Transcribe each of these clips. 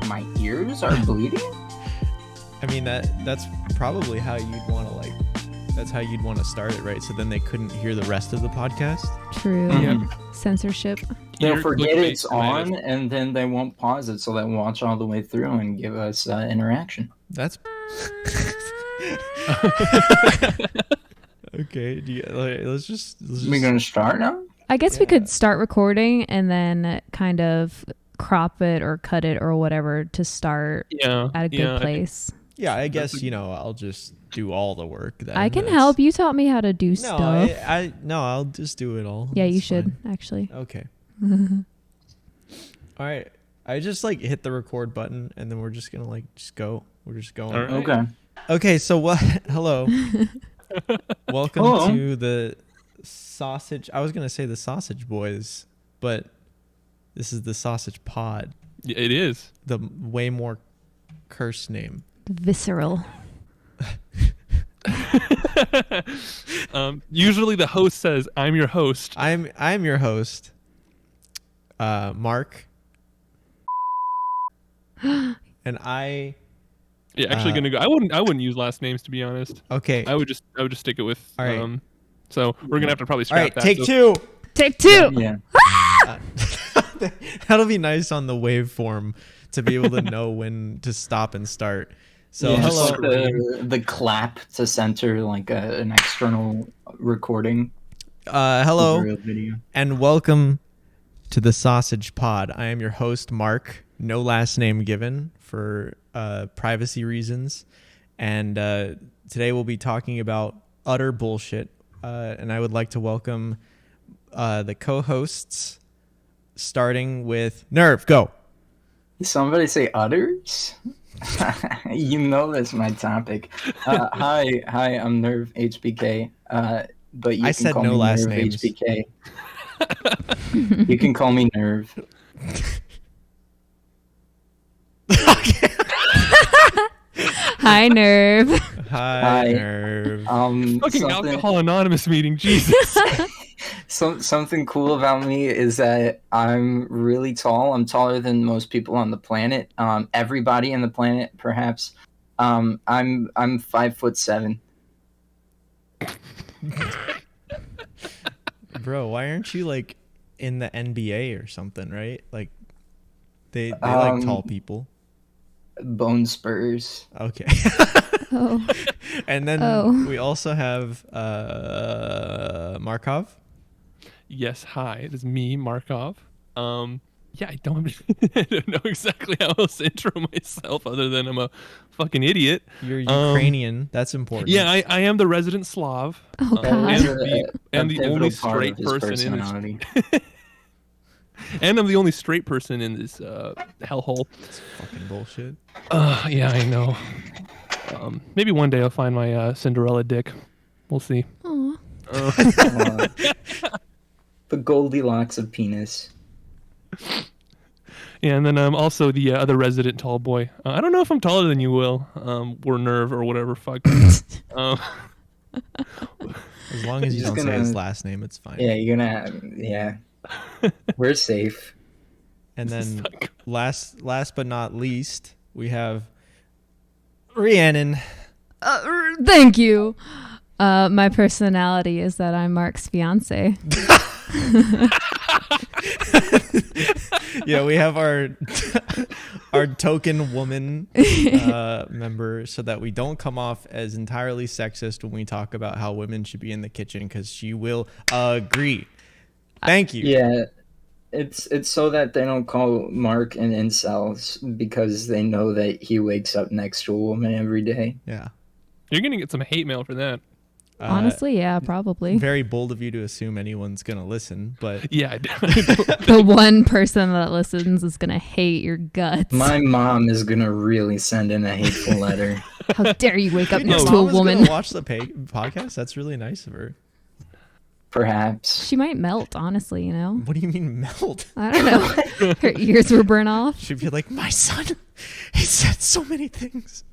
my ears are bleeding? I mean, that's probably how you'd want to that's how you'd want to start it, right? So then they couldn't hear the rest of the podcast. True. Mhm. Censorship. They'll forget it's on, and then they won't pause it, so they'll watch all the way through and give us interaction. That's okay. Let's just. We're gonna start now. I guess we could start recording and then kind of crop it or cut it or whatever to start at a good place. Yeah, I guess I'll just do all the work. Then. I can help. You taught me how to do stuff. I'll just do it all. Yeah, That's you should fine. actually. Okay. All right. I just hit the record button and then we're just gonna just go. We're just going. Right. Okay. Okay. So what? Hello. Welcome to the sausage. I was gonna say the Sausage Boys, but this is the Sausage Pod. It is the way more cursed name. Visceral. Usually the host says, "I'm your host." I'm your host, Mark, and I. Yeah, actually gonna go. I wouldn't use last names, to be honest. Okay. I would just stick it with. All right. So we're gonna have to probably scrap all right, that. Take two. Take two. Yeah. That'll be nice on the waveform to be able to know when to stop and start. So hello. The clap to center an external recording. Hello Real video. and welcome to the Sausage Pod. I am your host, Mark. No last name given for privacy reasons. And today we'll be talking about utter bullshit. And I would like to welcome the co-hosts, starting with Nerve. Go. Somebody say utters? That's my topic. Hi, I'm Nerve HBK. But you I can said call no me last Nerve names. HBK. You can call me Nerve. Hi, Nerve. Hi, Nerve. Fucking Alcohol Anonymous meeting, Jesus. Something cool about me is that I'm really tall. I'm taller than most people on the planet. Everybody on the planet, perhaps. I'm 5'7". Bro, why aren't you in the NBA or something, right? They like tall people. Bone spurs. Okay. Oh. And then we also have Markov. Yes, hi. It is me, Markov. Yeah, I don't know exactly how else to intro myself other than I'm a fucking idiot. You're Ukrainian. That's important. Yeah, I am the resident Slav. Oh, God. And the only straight person in this. And I'm the only straight person in this hellhole. It's fucking bullshit. Yeah, I know. Maybe one day I'll find my Cinderella dick. We'll see. Aw. The Goldilocks of penis. Yeah, and then I'm also the other resident tall boy. I don't know if I'm taller than you, Will, or Nerve, or whatever. Fuck. As long as you don't say his last name, it's fine. Yeah, you're gonna. Yeah, we're safe. And then last but not least, we have Rhiannon. Thank you. My personality is that I'm Mark's fiance. Yeah, we have our token woman member so that we don't come off as entirely sexist when we talk about how women should be in the kitchen, because she will agree. Thank you. Yeah, it's so that they don't call Mark an incels because they know that he wakes up next to a woman every day. Yeah. You're gonna get some hate mail for that. Honestly, yeah, probably. Very bold of you to assume anyone's going to listen, but... Yeah. The one person that listens is going to hate your guts. My mom is going to really send in a hateful letter. How dare you wake up Your next to a mom is woman? gonna watch the podcast? That's really nice of her. Perhaps. She might melt, honestly, What do you mean melt? I don't know. Her ears were burnt off. She'd be like, my son, he said so many things.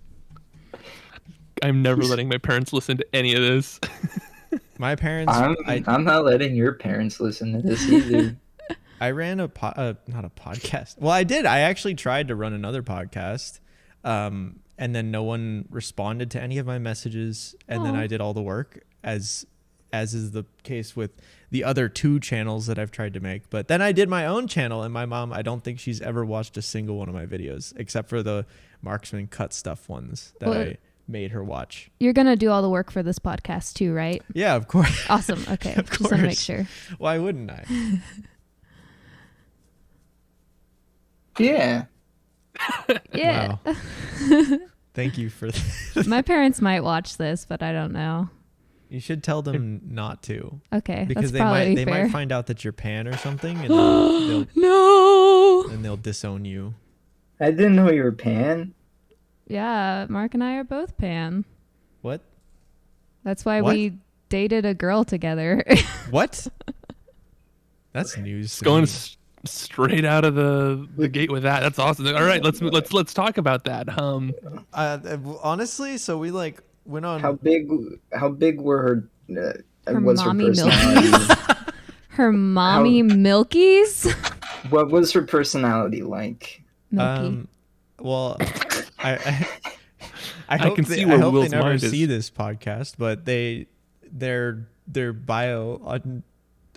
I'm never letting my parents listen to any of this. My parents... I'm not letting your parents listen to this either. I ran not a podcast. Well, I did. I actually tried to run another podcast, and then no one responded to any of my messages. And then I did all the work, as is the case with the other 2 channels that I've tried to make. But then I did my own channel, and my mom, I don't think she's ever watched a single one of my videos except for the Marksman cut stuff ones that I made her watch. You're gonna do all the work for this podcast too, right? Yeah, of course. Awesome. Okay. Of Just course. want to make sure. Why wouldn't I? Yeah. Yeah. Wow. Thank you for that. My parents might watch this, but I don't know. You should tell them not to. Okay, Because that's they fair. might find out that you're pan or something, and they'll No. and they'll disown you. I didn't know you were pan. Yeah, Mark and I are both pan. What? That's why What? we dated a girl together. What? That's news. To Going me. straight out of the gate with that. That's awesome. All right, let's talk about that. Honestly, so we like went on. How big were her? Her What's her mommy personality? Her mommy Milkies. What was her personality like? Milky. Well, I I hope can they, see I where hope Will's they never mind is. see this podcast, but their bio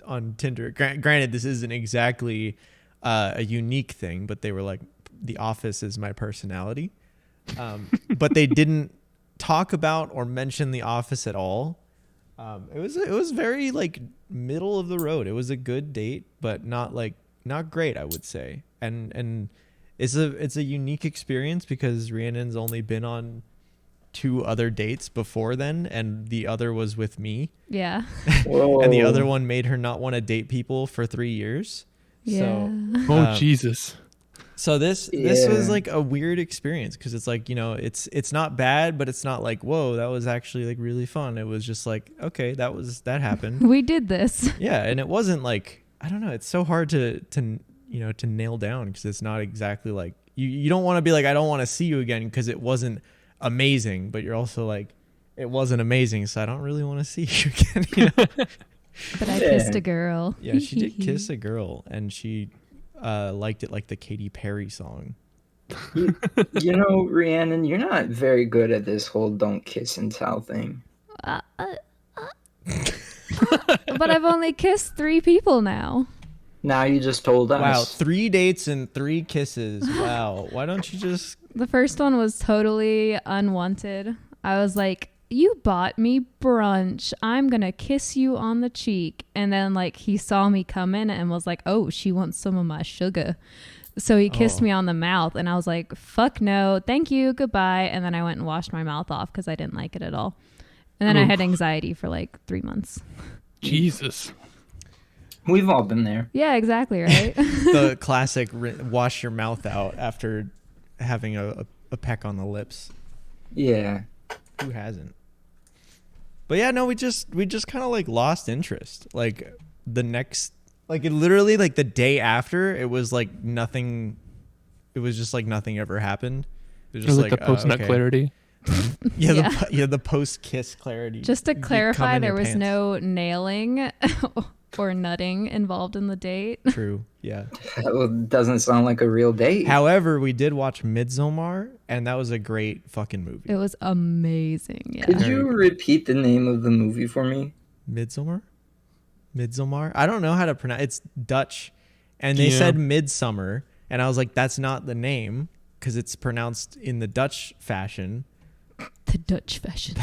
on Tinder. Granted, this isn't exactly a unique thing, but they were like, "The Office is my personality," but they didn't talk about or mention The Office at all. It was very like middle of the road. It was a good date, but not great, I would say. And it's a unique experience because Rhiannon's only been on 2 other dates before then, and the other was with me. Yeah. Whoa. And the other one made her not want to date people for 3 years. Yeah. Oh Jesus. So this was like a weird experience because it's like, it's not bad, but it's not like, whoa, that was actually like really fun. It was just like, okay, that happened. We did this. Yeah, and it wasn't like, I don't know, it's so hard to nail down because it's not exactly like you don't want to be like, I don't want to see you again because it wasn't amazing, but you're also like, it wasn't amazing, so I don't really want to see you again. But I kissed a girl. Yeah, she did kiss a girl, and she liked it like the Katy Perry song. Rhiannon, you're not very good at this whole don't kiss and tell thing. But I've only kissed 3 people now. Now you just told us. Wow, 3 dates and 3 kisses. Wow. Why don't you just... The first one was totally unwanted. I was like, you bought me brunch. I'm going to kiss you on the cheek. And then like he saw me come in and was like, oh, she wants some of my sugar. So he kissed me on the mouth and I was like, fuck no, thank you, goodbye. And then I went and washed my mouth off because I didn't like it at all. And then I had anxiety for like 3 months. Jesus. We've all been there. Yeah, exactly, right? The classic wash your mouth out after having a peck on the lips. Yeah. Who hasn't? But yeah, no, we just kind of like lost interest. Like the next, like it literally like the day after, it was like nothing. It was just like nothing ever happened. It was just like the post nut clarity. Yeah, the post kiss clarity. Just to You clarify, come in there your was pants. no nailing or nutting involved in the date. True. Yeah. That doesn't sound like a real date. However, we did watch Midsommar, and that was a great fucking movie. It was amazing. Yeah. Could you repeat the name of the movie for me? Midsommar? I don't know how to pronounce. It's Dutch, and they said Midsummer, and I was like, that's not the name because it's pronounced in the Dutch fashion. The Dutch fashion.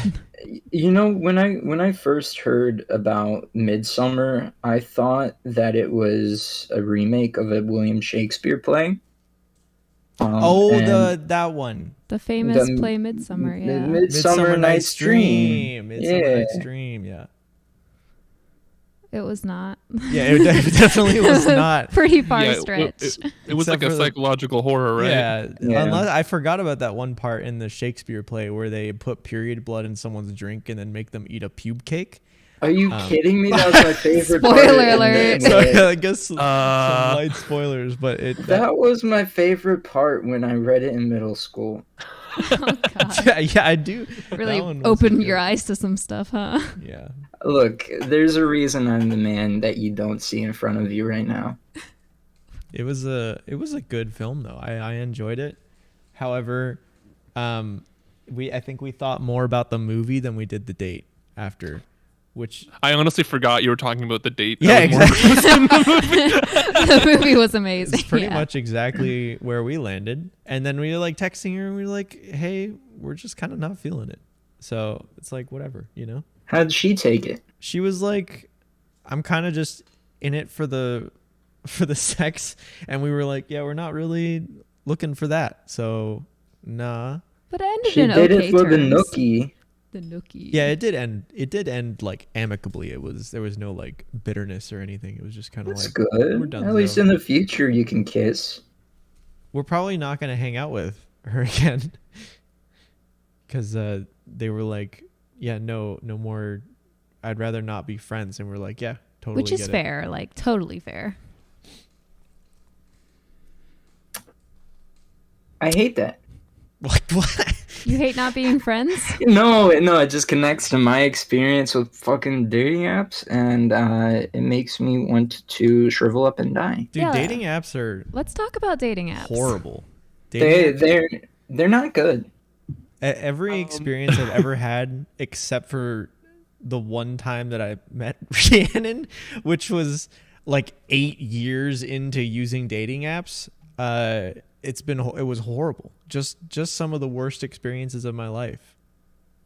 When I first heard about Midsommar, I thought that it was a remake of a William Shakespeare play. That one. The famous play Midsommar, yeah. Midsummer Night's Dream. Midsummer Night's Dream, yeah. It was not. Yeah, it definitely was not. Pretty far stretch. It was Except like a for psychological horror, right? Yeah, Yeah. Unless I forgot about that one part in the Shakespeare play where they put period blood in someone's drink and then make them eat a pube cake. Are you kidding me? That was my favorite part. Spoiler alert. So yeah, I guess some light spoilers, but that was my favorite part when I read it in middle school. Oh, God. yeah, I do. Really That one was opened good. your eyes to some stuff, huh? Yeah. Look, there's a reason I'm the man that you don't see in front of you right now. It was a good film though. I enjoyed it. However, I think we thought more about the movie than we did the date after, which I honestly forgot you were talking about the date. Yeah, exactly. The movie was amazing. it's pretty much exactly where we landed. And then we were like texting her and we were like, hey, we're just kind of not feeling it. So it's like, whatever, you know? How'd she take it? She was like, I'm kind of just in it for the sex. And we were like, yeah, we're not really looking for that. So nah. But it ended She in did okay it for terms. the nookie. The nookie. Yeah, it did end like amicably. There was no like bitterness or anything. It was just kind of That's like, good. we're done. At least in the future you can kiss. We're probably not going to hang out with her again. Because they were like, yeah, no more. I'd rather not be friends. And we're like, yeah, totally. Which is get fair, like totally fair. I hate that. Like what? You hate not being friends? No, it just connects to my experience with fucking dating apps, and it makes me want to shrivel up and die. Dude, Yeah. dating apps are Let's talk about dating apps. horrible. They're not good. Every experience I've ever had, except for the one time that I met Rhiannon, which was like 8 years into using dating apps, it was horrible. Just some of the worst experiences of my life.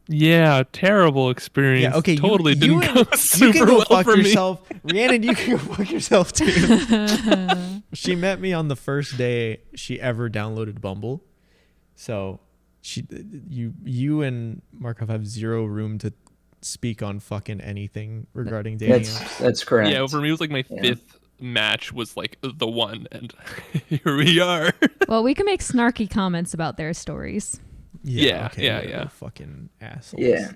Yeah, terrible experience. Yeah, okay, totally didn't go you super can go well fuck for me. yourself. Rhiannon, you can go fuck yourself too. She met me on the first day she ever downloaded Bumble. So you and Markov have zero room to speak on fucking anything regarding dating apps. That's correct. Yeah, for me it was like my fifth match was like the one, and here we are. Well, we can make snarky comments about their stories. Yeah. They're fucking assholes. Yeah.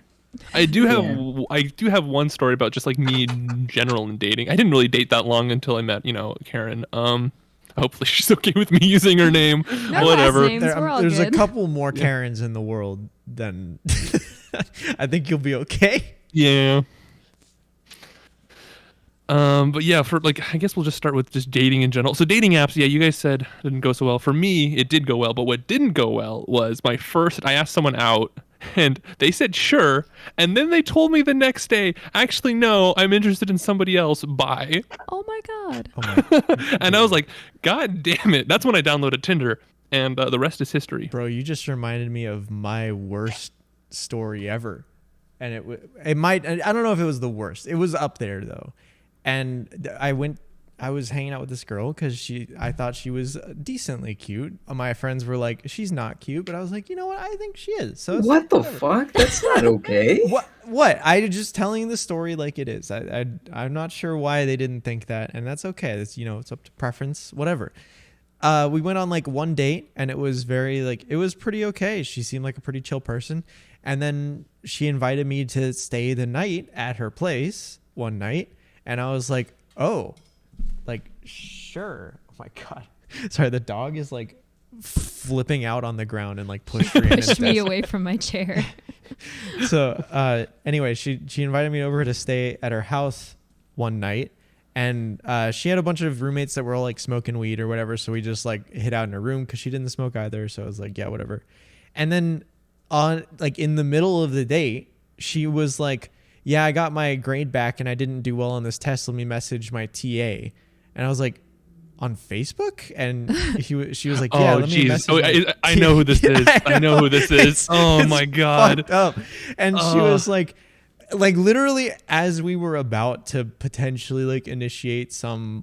I do have one story about just like me in general in dating. I didn't really date that long until I met, Karen. Hopefully she's okay with me using her name. No Whatever. last names, we're all There's good. a couple more Karens in the world than I think you'll be okay. Yeah. But yeah, for like, I guess we'll just start with just dating in general. So dating apps, yeah, you guys said didn't go so well. For me, it did go well, but what didn't go well was I asked someone out and they said sure, and then they told me the next day, actually no, I'm interested in somebody else. Bye. Oh my god. Oh my And I was like, God damn it. That's when I downloaded Tinder, and the rest is history. Bro, you just reminded me of my worst story ever. And it might, I don't know if it was the worst. It was up there though. And I was hanging out with this girl because I thought she was decently cute. My friends were like, she's not cute, but I was like, you know what? I think she is. So What the fuck? That's not okay. What? I just telling the story like it is. I'm not sure why they didn't think that, and that's okay. It's it's up to preference, whatever. We went on like one date, and it was it was pretty okay. She seemed like a pretty chill person, and then she invited me to stay the night at her place one night. And I was like, oh, like, sure. Oh my God. Sorry, the dog is like flipping out on the ground and like pushed me away from my chair. So anyway, she invited me over to stay at her house one night. And she had a bunch of roommates that were all like smoking weed or whatever. So we just like hid out in her room because she didn't smoke either. So I was like, yeah, whatever. And then in the middle of the date, she was like, yeah, I got my grade back and I didn't do well on this test. Let me message my TA. And I was like, on Facebook? And she was like, yeah, let me message I know who this is. I know who this is. Oh my God. Up. And she was like literally as we were about to potentially like initiate some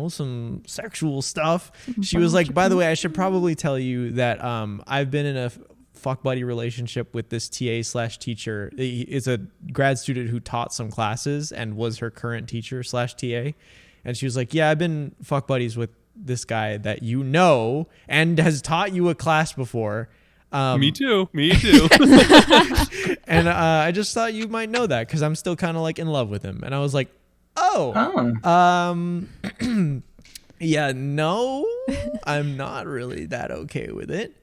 some sexual stuff, she was like, by the way, I should probably tell you that I've been in a fuck buddy relationship with this TA/teacher. He is a grad student who taught some classes and was her current teacher /TA. And she was like, yeah, I've been fuck buddies with this guy that and has taught you a class before. Me too. And I just thought you might know that because I'm still kind of like in love with him. And I was like, yeah, no, I'm not really that okay with it.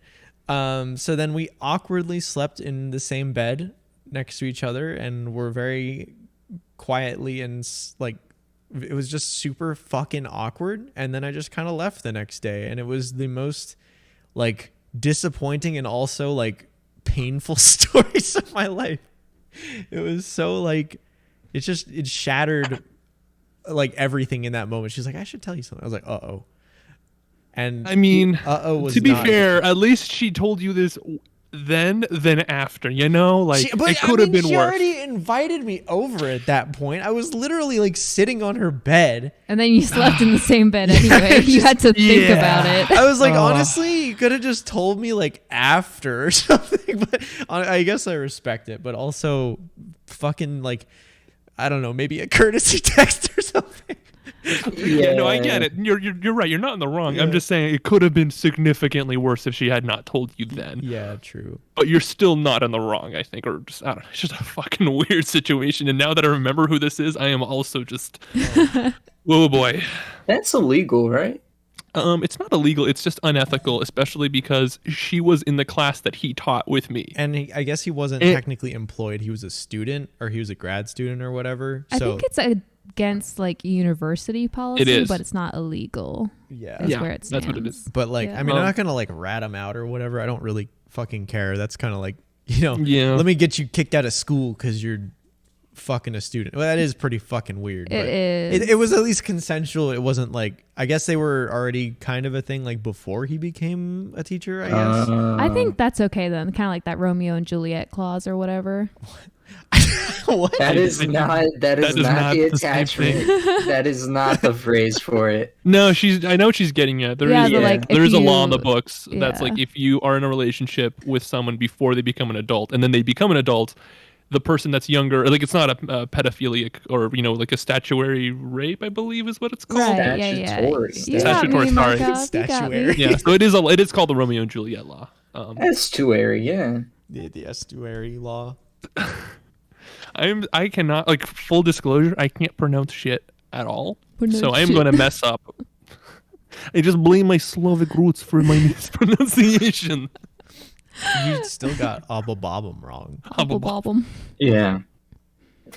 So then we awkwardly slept in the same bed next to each other and were very quietly and like it was just super fucking awkward. And then I just kind of left the next day, and it was the most like disappointing and also like painful stories of my life. It was so like, it shattered like everything in that moment. She's like, I should tell you something. I was like, uh-oh. And I mean, was to be not- fair, at least she told you this then than after, you know? Like, it could have been she worse. already invited me over at that point. I was literally like sitting on her bed. And then you slept in the same bed anyway. You had to think about it. I was like, honestly, you could have just told me like after or something. But I guess I respect it. But also, fucking like, I don't know, maybe a courtesy text or something. Yeah, no, I get it. You're right. You're not in the wrong. Yeah. I'm just saying it could have been significantly worse if she had not told you then. Yeah, true. But you're still not in the wrong, I think. Or just, I don't know. It's just a fucking weird situation. And now that I remember who this is, I am also just, oh boy. That's illegal, right? It's not illegal. It's just unethical, especially because she was in the class that he taught with me. And I guess he wasn't technically employed. He was a student, or he was a grad student or whatever. I think it's against like university policy, It is. but it's not illegal. yeah. Is where it that's what it is. stands. But like, Yeah. I mean, I'm not gonna like rat him out or whatever. I don't really fucking care. That's kind of like, you know, Yeah. let me get you kicked out of school because you're fucking a student. Well, that is pretty fucking weird. It but is. It was at least consensual. It wasn't like, I guess they were already kind of a thing like before he became a teacher, I guess. I think that's okay then. Kind of like that Romeo and Juliet clause or whatever. What? That is not That is not not the the same attachment. That is not the phrase for it. No, I know what she's getting at. There is Yeah, but, like, there if is a law in you- the books that's yeah. like if you are in a relationship with someone before they become an adult and then they become an adult, the person that's younger, like it's not a pedophilic or like a statutory rape, I believe is what it's called. Right, yeah. Statutory. You got Statutory, me, sorry. Markov. You got me. Statuary. Yeah, so it is called the Romeo and Juliet law. Estuary, yeah. The estuary law. I cannot, like, full disclosure, I can't pronounce shit at all. So I am shit. going to mess up. I just blame my Slavic roots for my mispronunciation. You still got Obababum wrong. Hobble bobble. Yeah.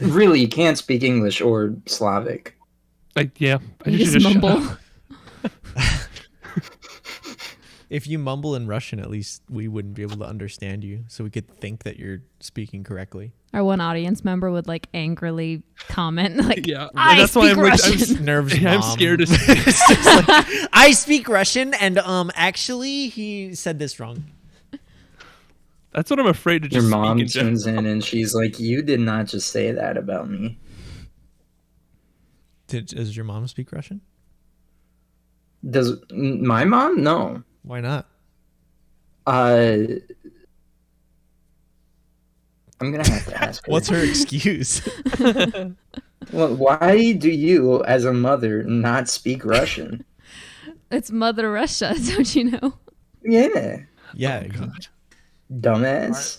Really, you can't speak English or Slavic. I You should just shut mumble. up. If you mumble in Russian, at least we wouldn't be able to understand you, so we could think that you're speaking correctly. Our one audience member would like angrily comment like, Yeah, I that's why speak I'm like, Russian. Nerves. I'm mom. scared to It's just like, I speak Russian, and actually, he said this wrong. That's what I'm afraid to Your just mom speak in general. tunes in and she's like, "You did not just say that about me." Does your mom speak Russian? Does my mom? No. Why not? I'm gonna have to ask her. What's her excuse? Well, why do you, as a mother, not speak Russian? It's Mother Russia, don't you know? Yeah, Yeah, God. dumbass.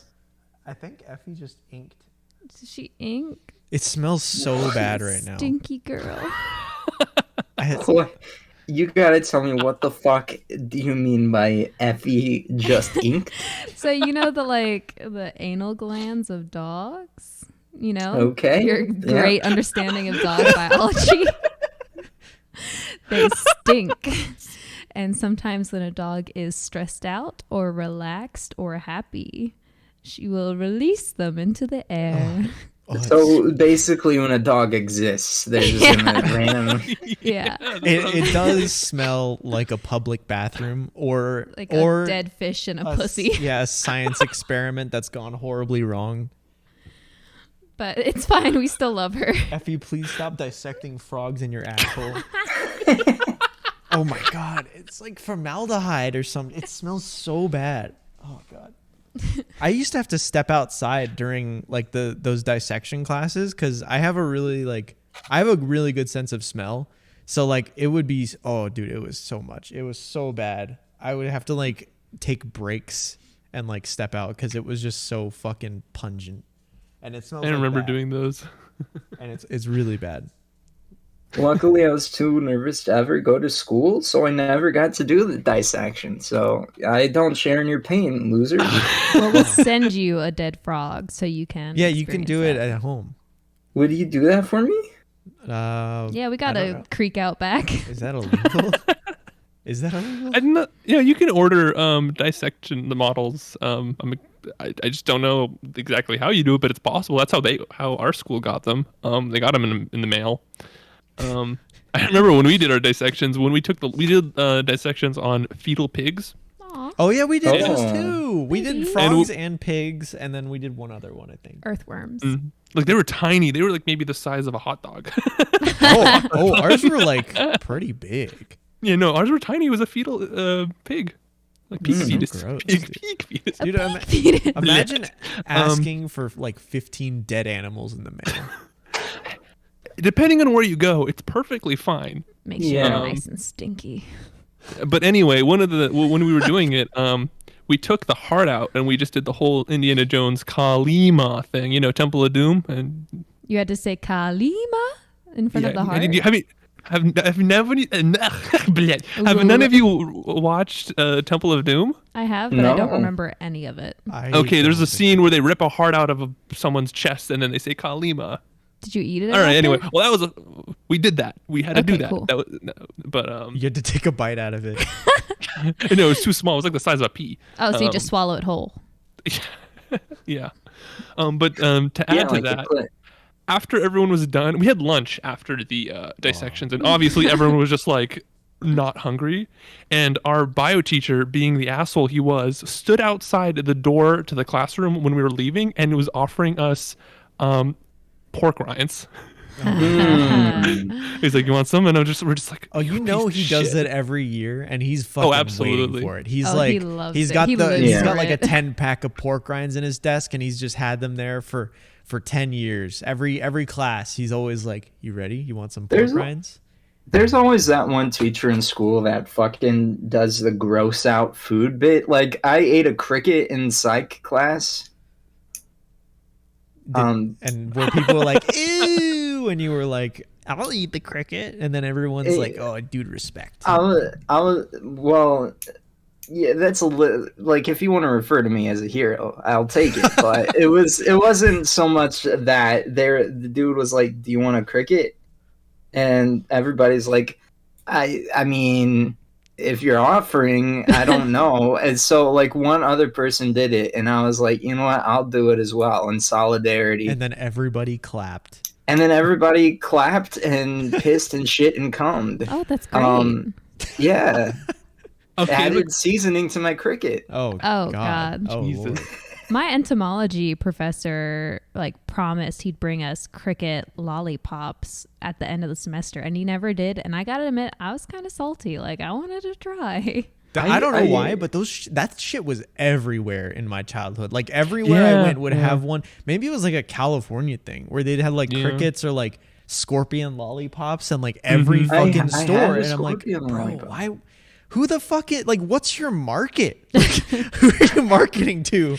I think Effie just inked. Does she ink? It smells so bad right now. Stinky girl. What? You gotta tell me what the fuck do you mean by Effie just ink? So you know the anal glands of dogs? You know? Okay. Your Yeah. great understanding of dog biology. They stink. And sometimes when a dog is stressed out or relaxed or happy, she will release them into the air. So basically, when a dog exists, they're just gonna randomly. Yeah. it does smell like a public bathroom or Like or a dead fish in a a pussy. Yeah, a science experiment that's gone horribly wrong. But it's fine. We still love her. Effie, please stop dissecting frogs in your asshole. Oh my god, it's like formaldehyde or something. It smells so bad. Oh god. I used to have to step outside during like those dissection classes because I have a really good sense of smell. So like it would be, oh dude, it was so much. It was so bad. I would have to like take breaks and like step out because it was just so fucking pungent. And it smells. I like remember that. doing those. And it's really bad. Luckily, I was too nervous to ever go to school, so I never got to do the dissection. So I don't share in your pain, loser. Well, we'll send you a dead frog so you can. Yeah, you can do it experience at home. Would you do that for me? Yeah, we I got don't a know. creek out back. Is that illegal? Is that illegal? I don't, yeah, you can order dissection the models. I just don't know exactly how you do it, but it's possible. That's how our school got them. They got them in the mail. I remember when we did our dissections, we did dissections on fetal pigs. Aw. Oh yeah, we did those Oh. too. We did Maybe. frogs and pigs, and then we did one other one, I think. Earthworms. Like they were tiny. They were like maybe the size of a hot dog. Ours were like pretty big. Yeah, no, ours were tiny. It was a fetal pig. Like peak Mm, fetus. gross, Peak, dude. peak fetus. Dude, Fetus. imagine asking for like 15 dead animals in the mail. Depending on where you go, it's perfectly fine. Makes you Yeah. nice and stinky. But anyway, when we were doing it, we took the heart out and we just did the whole Indiana Jones Kalima thing, Temple of Doom, and You had to say Kalima in front of the heart. have none of you watched Temple of Doom? I have, but I don't No. remember any of it. Okay, there's don't a think- scene where they rip a heart out of someone's chest and then they say Kalima. Did you eat it? All right, after? anyway, well we did that. We had to do Okay, that. cool. That was, but You had to take a bite out of it. no, it was too small. It was like the size of a pea. Oh, so you just swallow it whole. Yeah. But to add Yeah, to like that, you put- after everyone was done, we had lunch after the dissections, and obviously everyone was just like not hungry. And our bio teacher, being the asshole he was, stood outside the door to the classroom when we were leaving and was offering us pork rinds. He's like, "You want some?" And we're just like, Oh, you "You know piece he of does shit." that every year, and he's fucking absolutely. waiting for it. He's Oh, like, he loves he's it. got He the, lives he's for got like a it. 10-pack of pork rinds in his desk, and he's just had them there for 10 years. Every class, he's always like, "You ready? You want some pork There's a- rinds?" There's always that one teacher in school that fucking does the gross out food bit. Like, I ate a cricket in psych class. And where people were like, "Ew," and you were like, "I'll eat the cricket," and then everyone's Eh, like, "Oh, dude, respect." Well, yeah, that's like, if you want to refer to me as a hero, I'll take it. But it wasn't so much that the dude was like, "Do you want a cricket?" And everybody's like, I mean, if you're offering, I don't know. And so like one other person did it, and I was like, you know what, I'll do it as well in solidarity. And then everybody clapped. And then everybody clapped and pissed and shit and cummed. Oh, that's great. Yeah. Okay, Added seasoning to my cricket. Oh, Oh, God. God. Oh, Jesus. Lord. My entomology professor promised he'd bring us cricket lollipops at the end of the semester, and he never did. And I gotta admit, I was kind of salty. Like, I wanted to try. I don't know I- why, but that shit was everywhere in my childhood. Like everywhere I went would have one. Maybe it was like a California thing where they'd have like crickets or like scorpion lollipops and like every fucking I store. had a And I'm like, scorpion bro, lollipop. why? Who the fuck it? Like, what's your market? Who are you marketing to?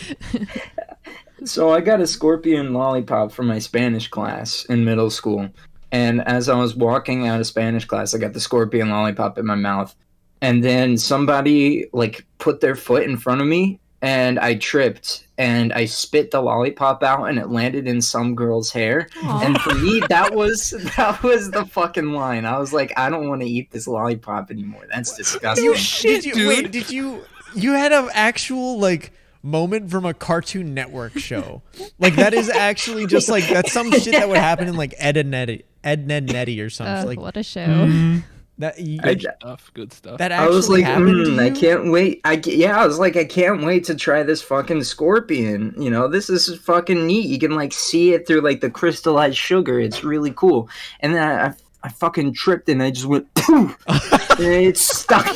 So I got a scorpion lollipop for my Spanish class in middle school. And as I was walking out of Spanish class, I got the scorpion lollipop in my mouth. And then somebody put their foot in front of me, and I tripped and I spit the lollipop out, and it landed in some girl's hair. Aw. And for me, that was the fucking line. I was like, I don't want to eat this lollipop anymore. That's disgusting. Did you had an actual moment from a Cartoon Network show? Like that is actually just that's some shit that would happen in Ed and Nettie or something. What a show. Good stuff. That I was actually like, happened to you? I can't wait. I was like, I can't wait to try this fucking scorpion. This is fucking neat. You can see it through the crystallized sugar. It's really cool. And then I fucking tripped and I just went poof. And it's stuck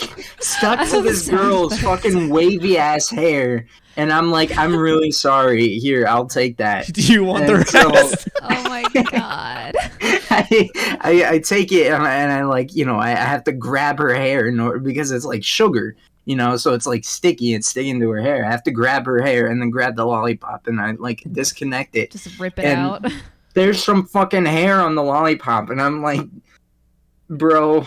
to this girl's fucking wavy ass hair. And I'm like, I'm really sorry. Here, I'll take that. Do you want the And so- rest? Oh my God. I take it and I have to grab her hair in order, because it's sugar, so it's sticky. It's sticking to her hair. I have to grab her hair and then grab the lollipop, and I disconnect it. Just rip it And out. There's some fucking hair on the lollipop, and I'm like, bro,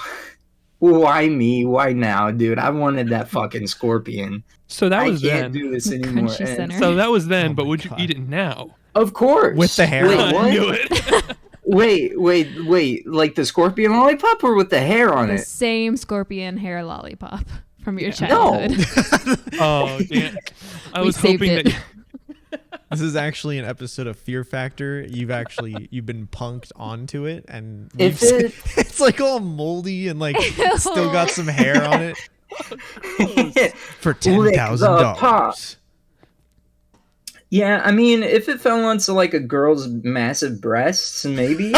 why me? Why now, dude? I wanted that fucking scorpion. So that I was can't then. do this anymore. Crunchy And- center. So that was then, Oh but my would you God. eat it now? Of course. With the hair Wait, on? what? I knew it. Wait. Like the scorpion lollipop or with the hair on The it? same scorpion hair lollipop from your No. childhood. Oh, damn. I We was saved hoping it. that. This is actually an episode of Fear Factor. You've been punked onto it, and If you've- it- it's like all moldy and like still got some hair on it for $10,000. pop. Yeah, I mean, if it fell onto like a girl's massive breasts, maybe.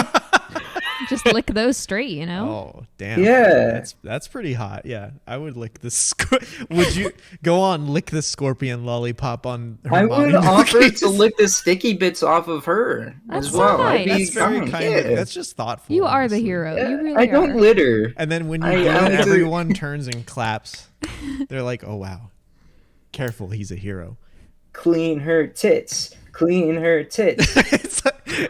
Just lick those straight, you know? Oh damn! Yeah. that's pretty hot. Yeah, I would lick the. Would you go on lick the scorpion lollipop on? Her I mommy would offer cookies? to lick the sticky bits off of her That's as so well. nice. I'd be That's very fine, kind. yeah. That's just thoughtful. You are the honestly. hero. Yeah, You really I don't are. litter. And then when you I do it, do- everyone turns and claps. They're like, "Oh wow, careful, he's a hero." Clean her tits. Clean her tits.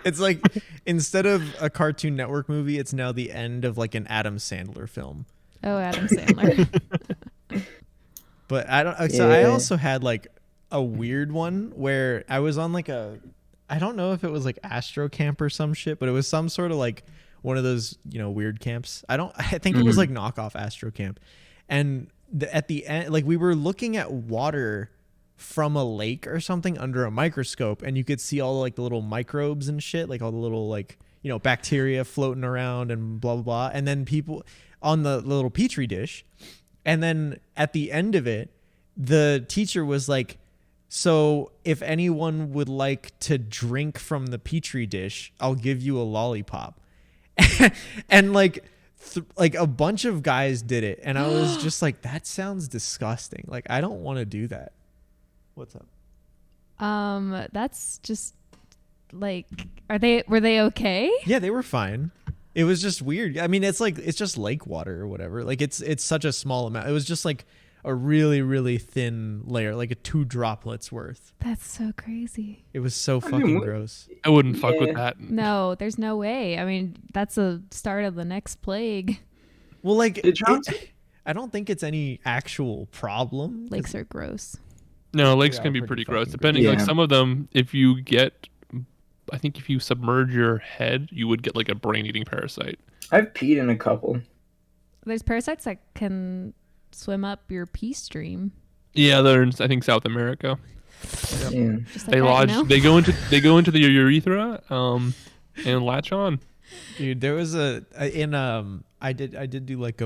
it's like instead of a Cartoon Network movie, it's now the end of like an Adam Sandler film. Oh, Adam Sandler. But I don't. So I Yeah. also had like a weird one where I was on like I don't know if it was like Astro Camp or some shit, but it was some sort of like one of those weird camps. I think it was like knockoff Astro Camp, and at the end, like we were looking at water from a lake or something under a microscope, and you could see all like the little microbes and shit, like all the little like bacteria floating around and blah blah blah, and then people on the little petri dish, and then at the end of it, the teacher was like, "So if anyone would like to drink from the petri dish, I'll give you a lollipop," and like a bunch of guys did it, and I was just like, "That sounds disgusting. Like I don't want to do that." What's up? That's just like, were they okay? Yeah, they were fine. It was just weird. I mean, it's just lake water or whatever. Like it's such a small amount. It was just like a really, really thin layer, like a 2 droplets worth. That's so crazy. It was so mean, fucking what- gross. I wouldn't fuck Yeah. with that. No, there's no way. I mean, that's the start of the next plague. Well, like Did Johnson- I don't think it's any actual problem. Lakes are gross. No, lakes They can are be pretty pretty gross. fucking Depending, like gross. some of them, I think if you submerge your head, you would get like a brain-eating parasite. I've peed in a couple. There's parasites that can swim up your pee stream. Yeah, they're in, I think, South America. Yeah. Just like They that, lodge. you know? They go into the urethra, and latch on. Dude, there was I did do like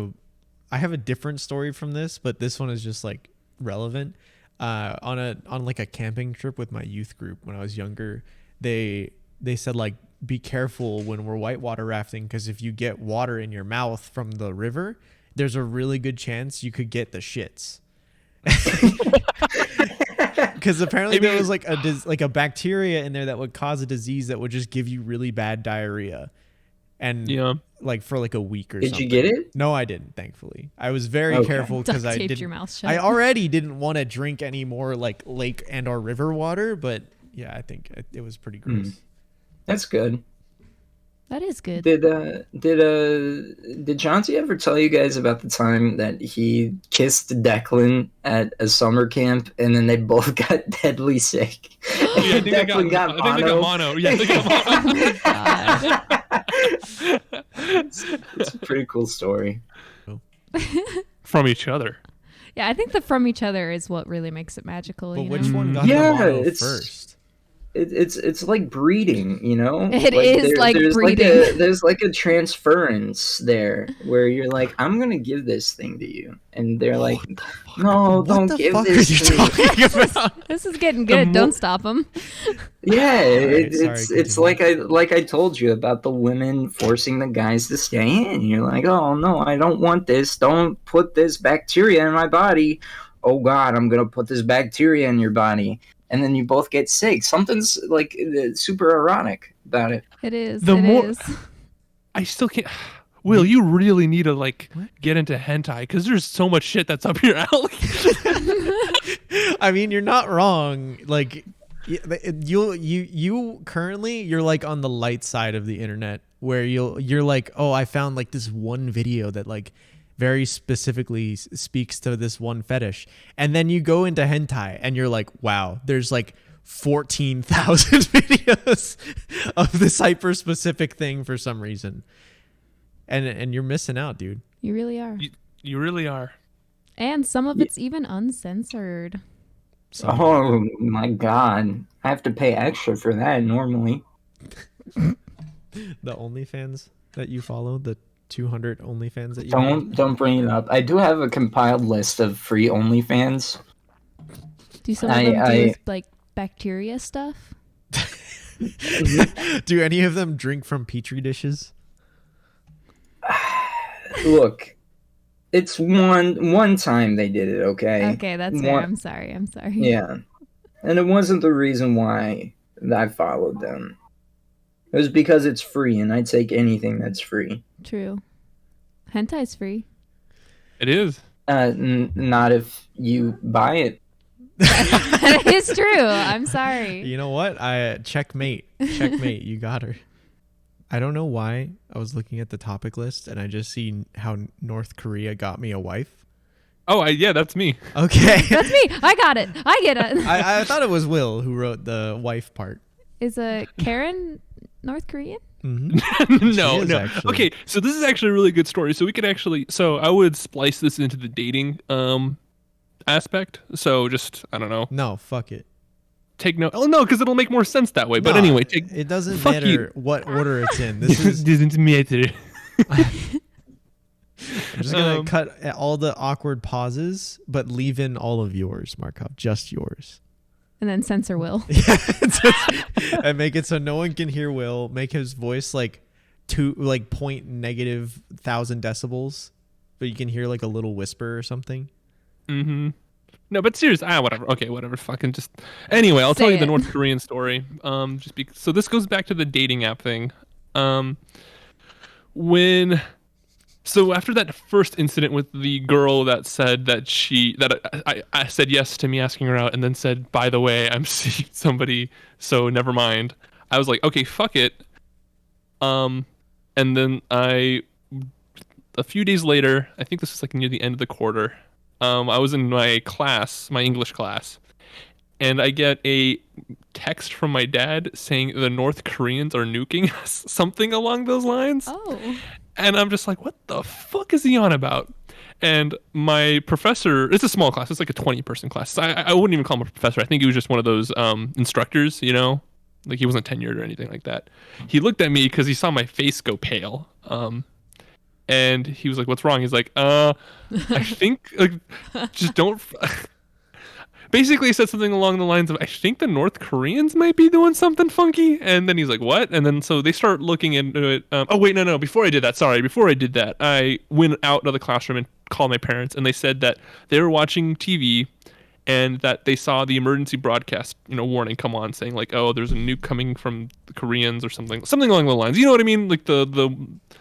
I have a different story from this, but this one is just like relevant. On like a camping trip with my youth group when I was younger, they said like be careful when we're whitewater rafting, because if you get water in your mouth from the river, there's a really good chance you could get the shits. Because apparently there was like a bacteria in there that would cause a disease that would just give you really bad diarrhea, and Yeah. like for like a week or Did something. you get it? No, I didn't. Thankfully, I was very Okay. careful because Duct I taped didn't. your mouth shut. I already didn't want to drink any more like lake and or river water, but yeah, I think it was pretty gross. That's good. That is good. Did Chauncey ever tell you guys about the time that he kissed Declan at a summer camp and then they both got deadly sick? Yeah, I think they got mono. Yeah, they got mono. It's a pretty cool story. From each other. Yeah, I think the from each other is what really makes it magical. But you which know? one got Yeah, the mono it's- first? It's like breeding, you know? It is like breeding. There's like a transference there where you're like, I'm gonna give this thing to you, and they're like, no, What don't the give fuck this are to you me. talking about? This is getting good. mo- Don't stop him. Yeah, Alright, sorry, it's continue. like I told you about the women forcing the guys to stay in. You're like, oh no, I don't want this. Don't put this bacteria in my body. Oh God, I'm gonna put this bacteria in your body, and then you both get sick. Something's like super ironic about it. It is. The It more- is. I still can't. Will, you really need to like get into hentai because there's so much shit that's up your alley. I mean, you're not wrong. Like, you currently you're like on the light side of the internet where you're like, oh, I found like this one video that like very specifically speaks to this one fetish, and then you go into hentai and you're like, wow, there's like 14,000 videos of this hyper specific thing for some reason. And you're missing out, dude. You really are. You really are. And some of it's even uncensored. Oh my god. I have to pay extra for that normally. The OnlyFans that you follow, the 200 OnlyFans that you Don't bring it up. I do have a compiled list of free OnlyFans. Do some of them do with, like, bacteria stuff? Do any of them drink from petri dishes? Look, it's one time they did it, okay? Okay, that's fair. I'm sorry. Yeah. And it wasn't the reason why I followed them. It was because it's free, and I take anything that's free. True. Hentai's free. It is. Not if you buy it. That is true. I'm sorry. You know what? Checkmate. You got her. I don't know why I was looking at the topic list and I just seen how North Korea got me a wife. Oh, yeah, that's me. Okay. That's me. I got it. I get it. I thought it was Will who wrote the wife part. Is Karen North Korean? Mm-hmm. No. Actually. Okay, so this is actually a really good story. So we could actually, I would splice this into the dating aspect. So just, I don't know. No, fuck it. Take no. Oh no, because it'll make more sense that way. But No, anyway, it doesn't fuck matter you. what order it's in. This is doesn't matter. I'm just gonna cut all the awkward pauses, but leave in all of yours, Markov, just yours. And then censor Will. Yeah, and make it so no one can hear Will. Make his voice like point negative 1,000 decibels, but you can hear like a little whisper or something. Mm-hmm. No, but seriously, whatever. Okay, whatever. Fucking just. Anyway, I'll tell you the North Korean story. So this goes back to the dating app thing. So after that first incident with the girl that said that I said yes to me asking her out, and then said, by the way, I'm seeing somebody, so never mind. I was like, okay, fuck it. And then a few days later, I think this was like near the end of the quarter. I was in my English class, and I get a text from my dad saying the North Koreans are nuking us, something along those lines. Oh. And I'm just like, what the fuck is he on about? And my professor, it's a small class, it's like a 20-person class. So I wouldn't even call him a professor. I think he was just one of those instructors, you know? Like he wasn't tenured or anything like that. He looked at me because he saw my face go pale. And he was like, what's wrong? He's like, I think, like, just don't. Basically, he said something along the lines of, I think the North Koreans might be doing something funky. And then he's like, what? And then so they start looking into it. Oh, wait, no. Before I did that, I went out of the classroom and called my parents. And they said that they were watching TV and that they saw the emergency broadcast, warning come on saying like, oh, there's a nuke coming from the Koreans or something along the lines. You know what I mean? Like the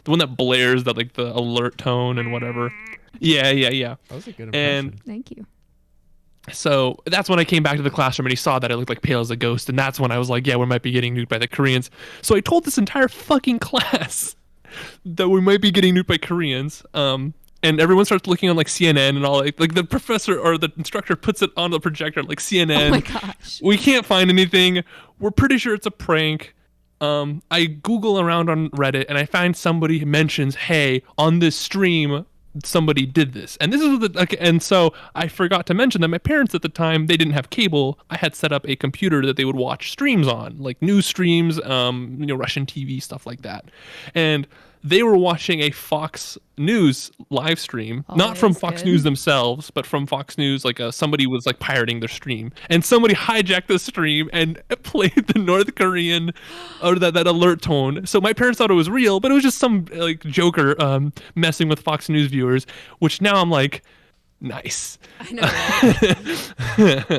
one that blares that like the alert tone and whatever. Yeah. That was a good impression. Thank you. So that's when I came back to the classroom and he saw that I looked like pale as a ghost. And that's when I was like, yeah, we might be getting nuked by the Koreans. So I told this entire fucking class that we might be getting nuked by Koreans. And everyone starts looking on like CNN and all, like the professor or the instructor puts it on the projector like CNN. Oh my gosh. We can't find anything. We're pretty sure it's a prank. I Google around on Reddit and I find somebody mentions, hey, on this stream, somebody did this. And this is and so I forgot to mention that my parents at the time, they didn't have cable. I had set up a computer that they would watch streams on, like news streams, Russian TV, stuff like that. And they were watching a Fox News live stream, not from Fox News themselves, but from Fox News. Like somebody was like pirating their stream, and somebody hijacked the stream and played the North Korean or that alert tone. So my parents thought it was real, but it was just some like joker messing with Fox News viewers. Which now I'm like, nice. I know.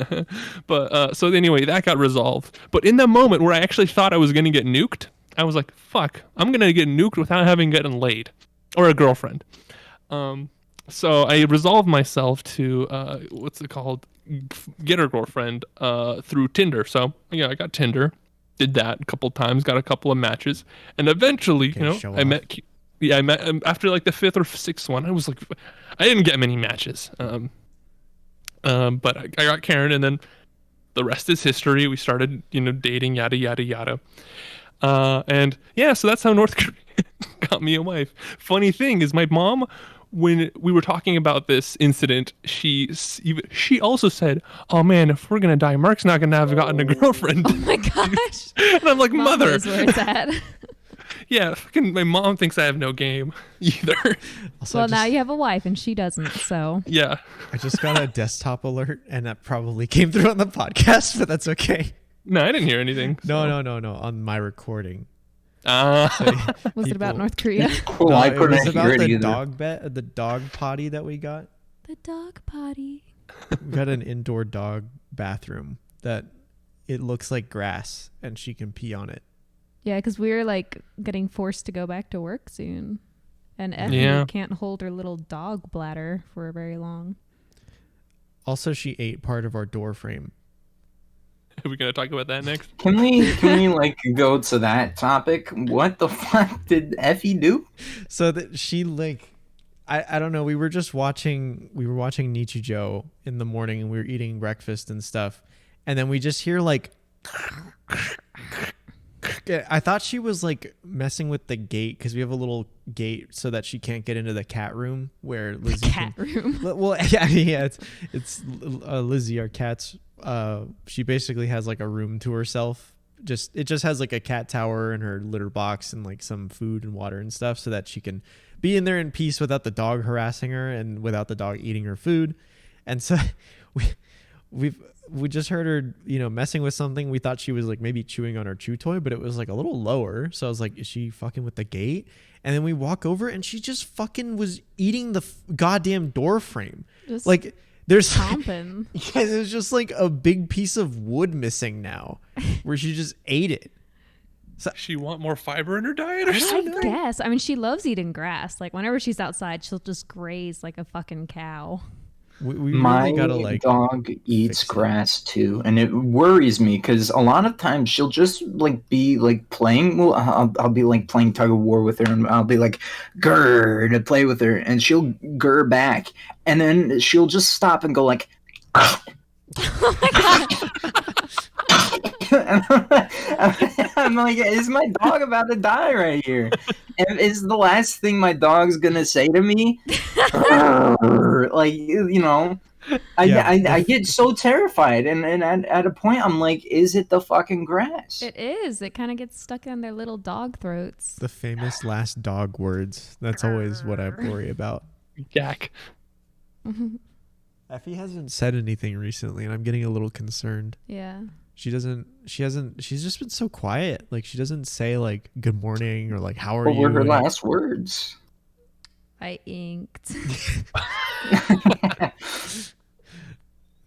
Right? But so anyway, that got resolved. But in the moment where I actually thought I was going to get nuked, I was like, fuck, I'm going to get nuked without having gotten laid or a girlfriend. So I resolved myself to, get a girlfriend through Tinder. So, yeah, I got Tinder, did that a couple times, got a couple of matches. And eventually, I met after like the 5th or 6th one, I was like, I didn't get many matches. But I got Karen, and then the rest is history. We started, dating, yada yada yada. And yeah, so that's how North Korea got me a wife. Funny thing is, my mom, when we were talking about this incident, she also said, "Oh man, if we're gonna die, Mark's not gonna have gotten a girlfriend." Oh my gosh. And I'm like, Mom mother. knows where it's at. Yeah, fucking my mom thinks I have no game either. Also, Well, now you have a wife and she doesn't, so. Yeah. I just got a desktop alert, and that probably came through on the podcast, but that's okay. No, I didn't hear anything. No, on my recording. So, Was it about North Korea? Cool. No, I it couldn't was about hear it the either. the dog potty that we got. The dog potty. We got an indoor dog bathroom that it looks like grass, and she can pee on it. Yeah, because we're like getting forced to go back to work soon. And Effie Yeah. can't hold her little dog bladder for very long. Also, she ate part of our door frame. are we gonna talk about that next? Can we like go to that topic? What the fuck did Effie do? So that she like, I don't know. We were watching Nichijou in the morning, and we were eating breakfast and stuff, and then we just hear like. I thought she was like messing with the gate because we have a little gate so that she can't get into the cat room where Lizzie Cat room. Well, yeah, it's Lizzie, our cat's. She basically has like a room to herself. It just has like a cat tower and her litter box and like some food and water and stuff so that she can be in there in peace without the dog harassing her and without the dog eating her food. And so we just heard her, messing with something. We thought she was like maybe chewing on her chew toy, but it was like a little lower. So I was like, is she fucking with the gate? And then we walk over and she just fucking was eating the goddamn door frame. Just Like there's chomping. yeah, there's just like a big piece of wood missing now where she just ate it. Does she want more fiber in her diet or I something? guess. I mean, she loves eating grass. Like whenever she's outside, she'll just graze like a fucking cow. We My really gotta like dog eats fix it. grass too, and it worries me because a lot of times she'll just like be like playing. Well, I'll be like playing tug of war with her, and I'll be like grr to play with her, and she'll grr back, and then she'll just stop and go like. Oh my god. I'm like, is my dog about to die right here? And is the last thing my dog's gonna say to me? Like, I get so terrified, and at a point I'm like, is it the fucking grass? It is. It kind of gets stuck in their little dog throats. the famous last dog words. That's always what I worry about. Jack. Effie hasn't said anything recently, and I'm getting a little concerned. Yeah. She's just been so quiet. Like she doesn't say like good morning or like how are What you? were her And- last words? I inked.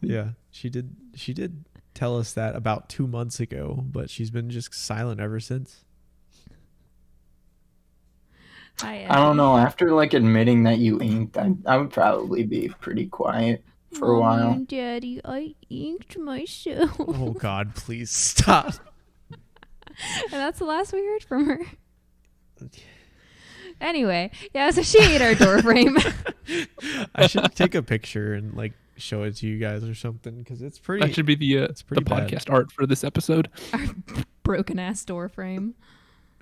Yeah, she did tell us that about 2 months ago, but she's been just silent ever since. I don't know. After like admitting that you inked, I would probably be pretty quiet for a while. and Daddy, I inked myself. Oh God, please stop. And that's the last we heard from her. Anyway, yeah, so she ate our door frame. I should take a picture and like show it to you guys or something because it's pretty. That should be the pretty bad. podcast art for this episode. Our broken ass door frame.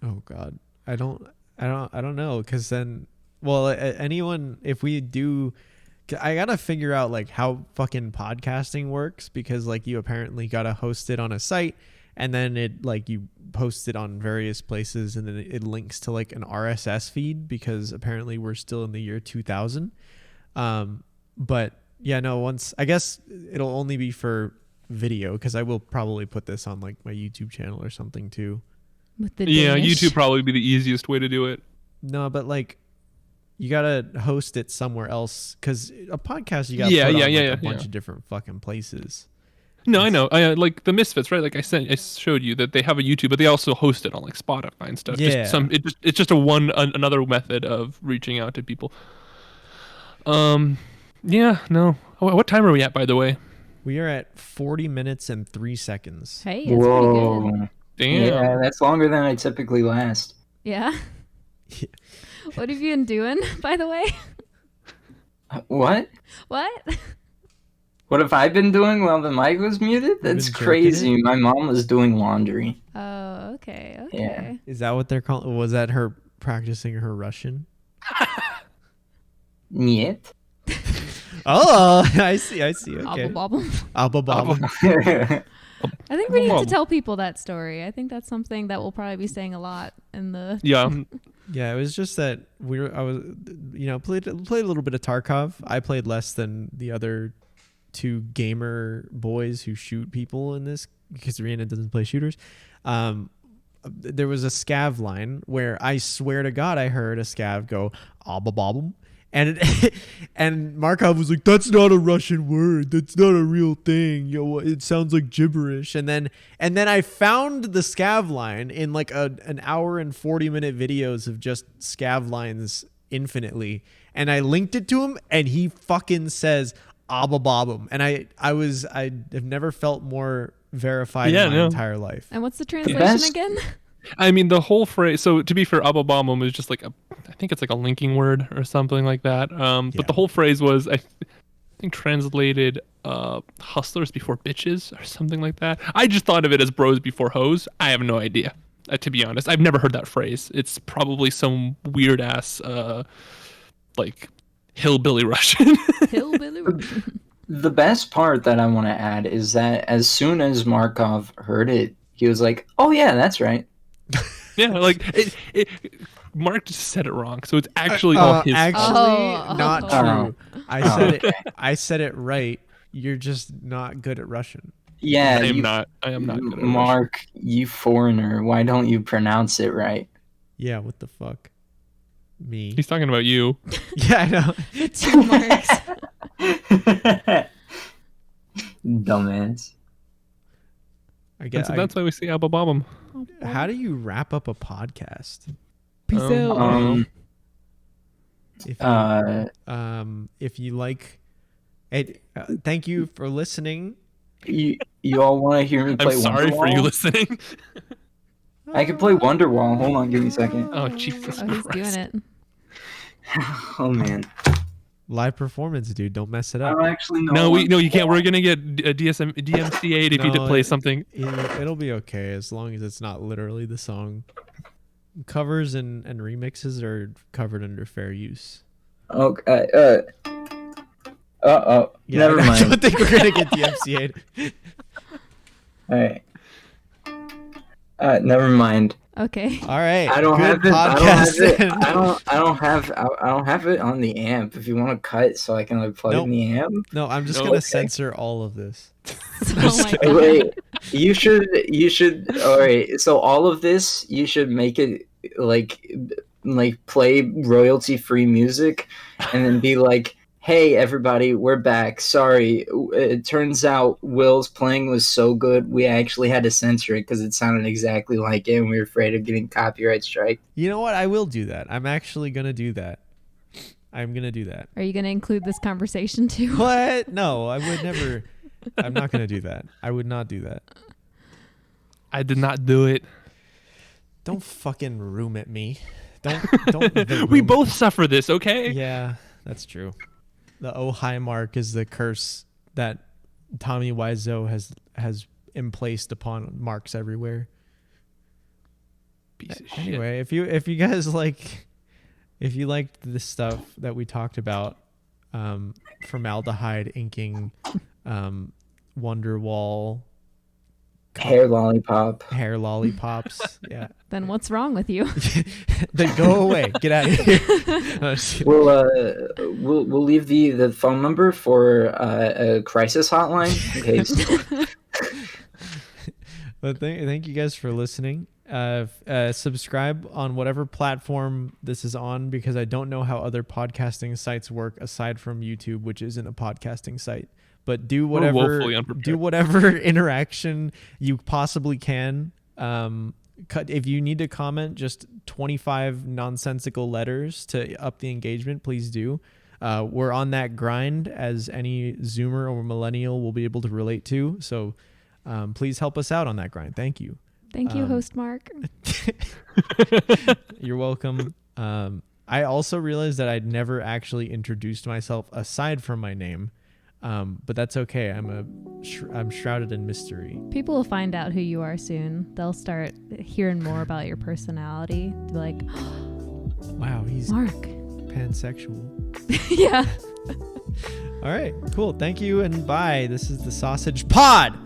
Oh God, I don't know because then, well, anyone if we do, I gotta figure out like how fucking podcasting works because like you apparently gotta host it on a site and then it like you post it on various places and then it links to like an RSS feed because apparently we're still in the year 2000. But yeah, no, once I guess it'll only be for video because I will probably put this on like my YouTube channel or something too. With the Yeah, Danish. YouTube probably be the easiest way to do it. No, but like you gotta host it somewhere else because a podcast you gotta Yeah, put yeah, on, yeah, like, yeah, a bunch yeah. of different fucking places. No, I know. Like the Misfits, right? Like I showed you that they have a YouTube, but they also host it on like Spotify and stuff. Yeah. It's just another method of reaching out to people. Yeah, no. What time are we at, by the way? We are at 40 minutes and 3 seconds. Hey, it's pretty good. Damn. Yeah, that's longer than I typically last. Yeah. What have you been doing, by the way? What? What? What have I been doing while the mic was muted? That's been jerking crazy. My mom was doing laundry. Oh, okay. Yeah. Is that what they're calling? Was that her practicing her Russian? Niet. Oh, I see. Okay. Obble Abba bobble. I think we need to tell people that story. I think that's something that we'll probably be saying a lot in the. Yeah. Yeah, it was just that I was, played a little bit of Tarkov. I played less than the other two gamer boys who shoot people in this because Rihanna doesn't play shooters. There was a scav line where I swear to God I heard a scav go "abba bobble," and and Markov was like, "That's not a Russian word. That's not a real thing. It sounds like gibberish." And then I found the scav line in like an hour and 40-minute videos of just scav lines infinitely, and I linked it to him, and he fucking says "abba bobble," and I have never felt more verified in my entire life. And what's the translation again? I mean, the whole phrase. So to be fair, ababamum is just like I think it's like a linking word or something like that. But the whole phrase was, I think, translated hustlers before bitches or something like that. I just thought of it as bros before hoes. I have no idea. To be honest, I've never heard that phrase. It's probably some weird ass like hillbilly Russian. Hillbilly Russian. The best part that I want to add is that as soon as Markov heard it, he was like, "Oh yeah, that's right." Yeah, like Mark just said it wrong, so it's actually all his fault. Actually, not true. Okay. I said it right. You're just not good at Russian. Yeah, I am not good at Russian. Mark, you foreigner. Why don't you pronounce it right? Yeah, what the fuck? Me. He's talking about you. Yeah, I know. Two marks. Dumbass. I guess That's why we say abababum. How do you wrap up a podcast? Peace out. If you like it, thank you for listening. You all want to hear me play I'm sorry for you Wonderwall? listening. I can play Wonderwall. Hold on, give me a second. Oh, Jesus Oh, he's Christ. doing it. Oh man, Live performance, dude. Don't mess it I up. don't actually know. No, you can't. We're gonna get a DMCA'd if you No, play something. It'll be okay as long as it's not literally the song. Covers and remixes are covered under fair use. Okay. Yeah, Never I mind. don't think we're gonna get DMCA'd. All right. Never mind. Okay. All right. I don't good have it. I don't have it. podcast. I don't have it on the amp. If you want to cut, so I can like plug Nope. in the amp. No, I'm just No, gonna okay. censor all of this. Oh my god. Wait, you should. All right. So all of this, you should make it like play royalty free music, and then be like, "Hey everybody, we're back. Sorry, it turns out Will's playing was so good, we actually had to censor it because it sounded exactly like it, and we were afraid of getting copyright strike." You know what? I will do that. I'm actually gonna do that. I'm gonna do that. Are you going to include this conversation too? What? No, I would never. I'm not gonna do that. I would not do that. I did not do it. Don't fucking room at me. Don't. We both suffer this, okay? Yeah, that's true. The oh hi mark is the curse that Tommy Wiseau has emplaced upon marks everywhere. Piece of shit. Anyway, if you guys if you liked the stuff that we talked about, formaldehyde inking, Wonderwall, Hair lollipop. hair lollipops, yeah, Then what's wrong with you? then go away, get out of here. No, just kidding. We'll leave the phone number for a crisis hotline. Okay. But thank you guys for listening. Subscribe on whatever platform this is on, because I don't know how other podcasting sites work aside from YouTube, which isn't a podcasting site. But do woefully unprepared. whatever interaction you possibly can. If you need to comment just 25 nonsensical letters to up the engagement, please do. We're on that grind, as any Zoomer or millennial will be able to relate to. So please help us out on that grind. Thank you. Thank you, host Mark. You're welcome. I also realized that I'd never actually introduced myself aside from my name. But that's okay. I'm shrouded in mystery. People will find out who you are soon. They'll start hearing more about your personality. Be like, wow, he's Mark. pansexual. Yeah. All right, cool. Thank you and bye. This is the Sausage Pod.